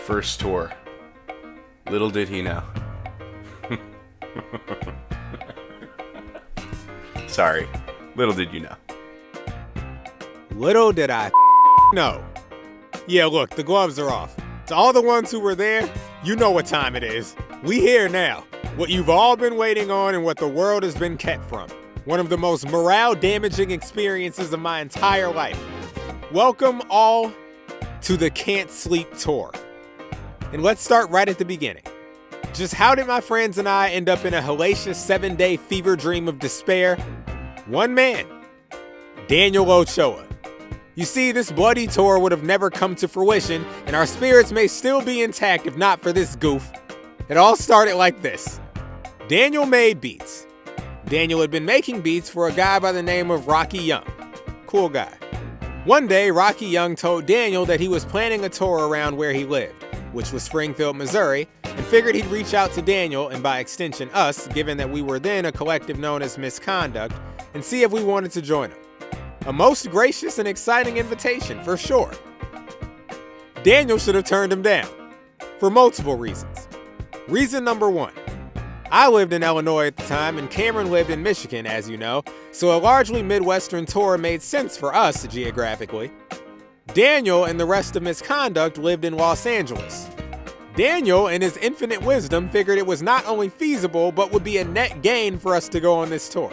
first tour. Little did he know. Sorry. Little did you know. Little did I know. Yeah, look, the gloves are off. To all the ones who were there, you know what time it is. We here now. What you've all been waiting on and what the world has been kept from. One of the most morale-damaging experiences of my entire life. Welcome all to the Can't Sleep Tour. And let's start right at the beginning. Just how did my friends and I end up in a hellacious 7-day fever dream of despair? One man, Daniel Ochoa. You see, this bloody tour would have never come to fruition, and our spirits may still be intact if not for this goof. It all started like this. Daniel made beats. Daniel had been making beats for a guy by the name of Rocky Young. Cool guy. One day, Rocky Young told Daniel that he was planning a tour around where he lived, which was Springfield, Missouri, and figured he'd reach out to Daniel, and by extension us, given that we were then a collective known as Misconduct, and see if we wanted to join him. A most gracious and exciting invitation, for sure. Daniel should have turned him down, for multiple reasons. Reason number one, I lived in Illinois at the time and Cameron lived in Michigan, as you know, so a largely Midwestern tour made sense for us geographically. Daniel and the rest of Misconduct lived in Los Angeles. Daniel, in his infinite wisdom, figured it was not only feasible, but would be a net gain for us to go on this tour.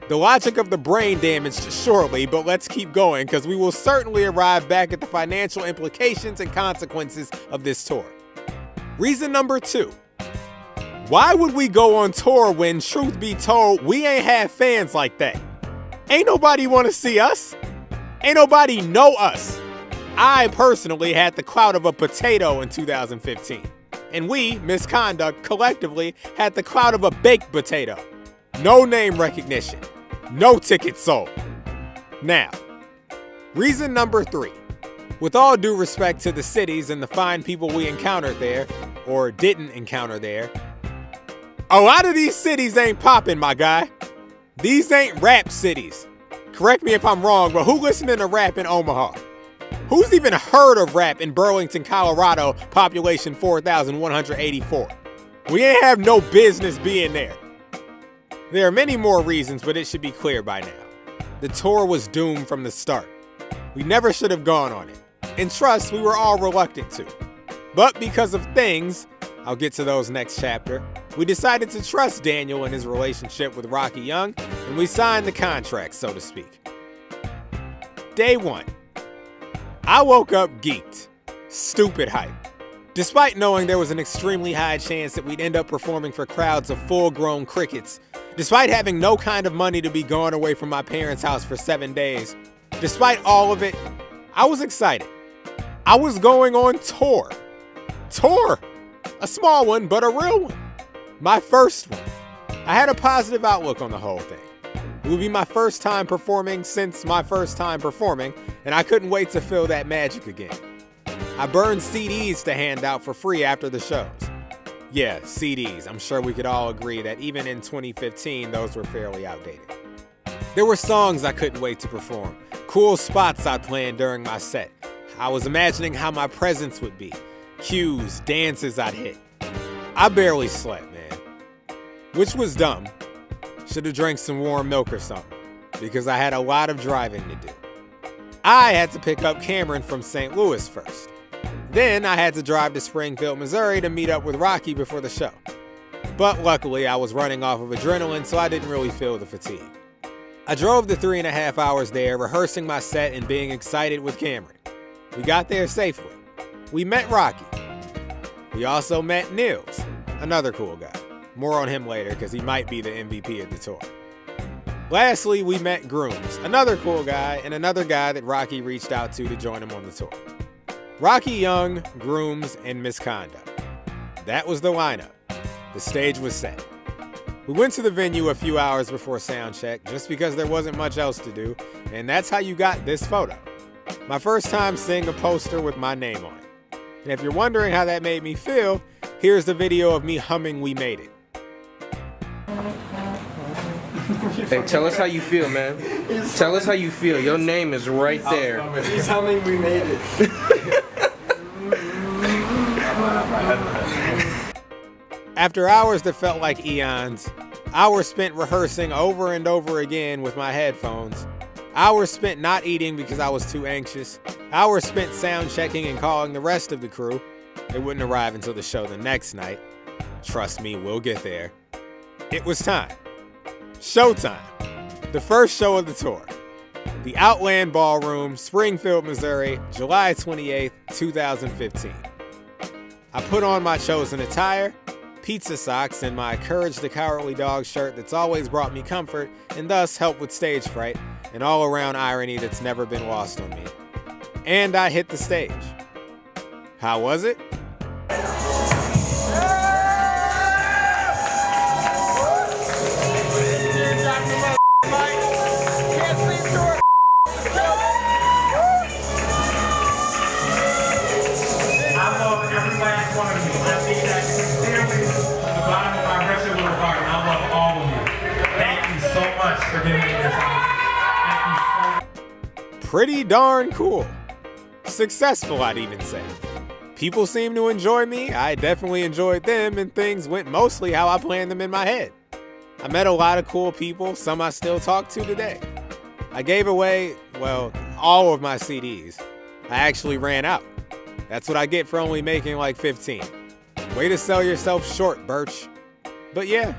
The logic of the brain damaged surely, but let's keep going because we will certainly arrive back at the financial implications and consequences of this tour. Reason number two. Why would we go on tour when, truth be told, we ain't have fans like that? Ain't nobody want to see us. Ain't nobody know us. I personally had the clout of a potato in 2015. And we, Misconduct, collectively had the clout of a baked potato. No name recognition. No tickets sold. Now, reason number three. With all due respect to the cities and the fine people we encountered there, or didn't encounter there, a lot of these cities ain't popping, my guy. These ain't rap cities. Correct me if I'm wrong, but who listening to rap in Omaha? Who's even heard of rap in Burlington, Colorado, population 4,184? We ain't have no business being there. There are many more reasons, but it should be clear by now. The tour was doomed from the start. We never should have gone on it. And trust, we were all reluctant to. But because of things, I'll get to those next chapter, we decided to trust Daniel and his relationship with Rocky Young, and we signed the contract, so to speak. Day one. I woke up geeked. Stupid hype. Despite knowing there was an extremely high chance that we'd end up performing for crowds of full-grown crickets, despite having no kind of money to be gone away from my parents' house for 7 days, despite all of it, I was excited. I was going on tour. Tour! A small one, but a real one. My first one. I had a positive outlook on the whole thing. It would be my first time performing since my first time performing, and I couldn't wait to feel that magic again. I burned CDs to hand out for free after the shows. Yeah, CDs. I'm sure we could all agree that even in 2015, those were fairly outdated. There were songs I couldn't wait to perform, cool spots I planned during my set. I was imagining how my presence would be, cues, dances I'd hit. I barely slept, man. Which was dumb. Should have drank some warm milk or something, because I had a lot of driving to do. I had to pick up Cameron from St. Louis first. Then I had to drive to Springfield, Missouri to meet up with Rocky before the show. But luckily, I was running off of adrenaline, so I didn't really feel the fatigue. I drove the 3.5 hours there, rehearsing my set and being excited with Cameron. We got there safely. We met Rocky. We also met Nils, another cool guy. More on him later, because he might be the MVP of the tour. Lastly, we met GROOMS, another cool guy, and another guy that Rocky reached out to join him on the tour. Rocky Young, GROOMS, and Misconduct. That was the lineup. The stage was set. We went to the venue a few hours before sound check, just because there wasn't much else to do, and that's how you got this photo. My first time seeing a poster with my name on it. And if you're wondering how that made me feel, here's the video of me humming We Made It. Hey, tell us how you feel, man. Tell us how you feel. Your name is right there. He's humming We Made It. After hours that felt like eons, hours spent rehearsing over and over again with my headphones, hours spent not eating because I was too anxious, hours spent sound checking and calling the rest of the crew. They wouldn't arrive until the show the next night. Trust me, we'll get there. It was time. Showtime. The first show of the tour. The OUTLAND Ballroom, Springfield, Missouri, July 28th, 2015. I put on my chosen attire, pizza socks, and my Courage the Cowardly Dog shirt that's always brought me comfort and thus helped with stage fright and all-around irony that's never been lost on me. And I hit the stage. How was it? Pretty darn cool. Successful, I'd even say. People seem to enjoy me, I definitely enjoyed them, and things went mostly how I planned them in my head. I met a lot of cool people, some I still talk to today. I gave away, well, all of my CDs. I actually ran out. That's what I get for only making like 15. Way to sell yourself short, Burch. But yeah,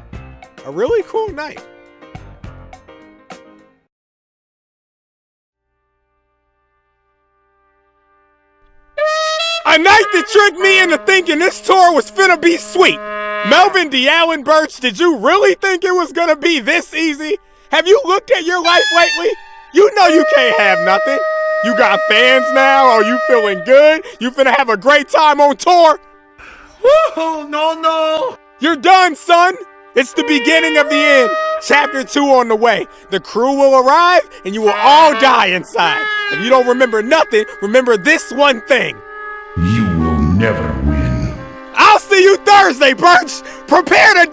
a really cool night. A night that tricked me into thinking this tour was finna be sweet. Melvin, and Burch, did you really think it was gonna be this easy? Have you looked at your life lately? You know you can't have nothing. You got fans now, are you feeling good? You finna have a great time on tour? Whoa, no. You're done, son. It's the beginning of the end. Chapter 2 on the way. The crew will arrive and you will all die inside. If you don't remember nothing, remember this one thing. You will never win. I'll see you Thursday, Burch. Prepare to